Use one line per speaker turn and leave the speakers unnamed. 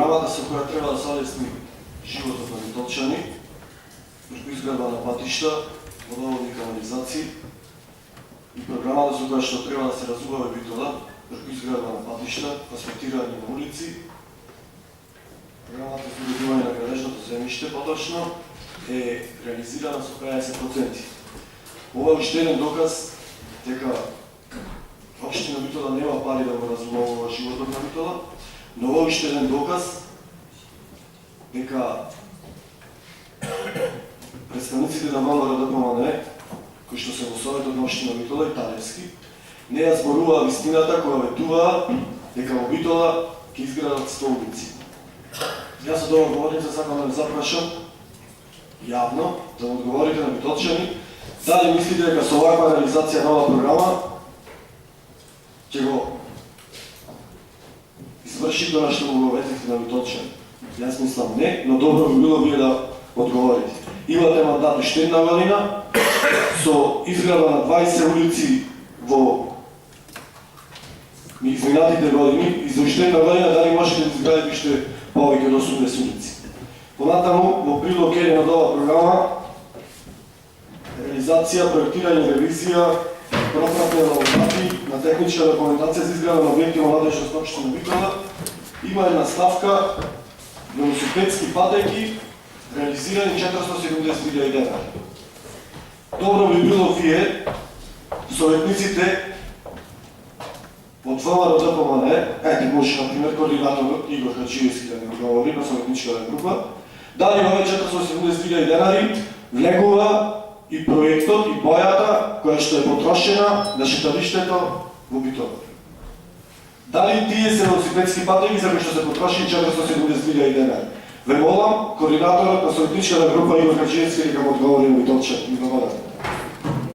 програмата со која треба да се олесни животот на битолчани, преку изградба на патишта, водоводни канализации, и програмата со која што треба да се разубава Битола, преку изградба на патишта, асфалтирање на улици, програмата за уредување на градежното земјиште, поточно, е реализирана со 50%. Ова е уште еден доказ дека Општина Битола нема пари да го разумова животот на Битола, но ова е уште еден доказ дека представниците на ВМРО-ДПМНЕ, кои што се во Советот на Општина Битола и Талевски, не ја зборуваа вистината кога ветуваа дека во Битола ќе изградат 100 улици. Јас од ова говорница сакам да ве запрашам јавно, да му одговорите на битолчани, дали мислите дека со оваква реализација на оваа програма ќе го изврши тоа што го оветивте на битолчани? Јас мислам не, но добро би било вие да одговорите. Имате мандат уште една година со изградба на 20 улици во изминатите години и за уште една година дали можете да изградите уште повеќе од 80 улици. Понатаму, во прилог 1 од оваа програма, реализација, проектирање, ревизија, пропратна работи на техничка документација за изграда на објекти во надлежност на Општина Битола, има една ставка велосипедски патеки, реализирани 470.000 денари. Добро би било вие, советниците од ВМРО-ДПМНЕ, ете може, например, координаторот Игор Хаджиевски да не говори на советничката група, дали овие 470.000 денари влегува и проектот и бојата која што е потрошена на шеталиштето во Битола. Дали тие се велосипедски патеки за кои што се потрошени 470.000 денари? Ве молам, координаторот на советничката група Игор Хаджиевски да му одговори на битолчани. Благодарам.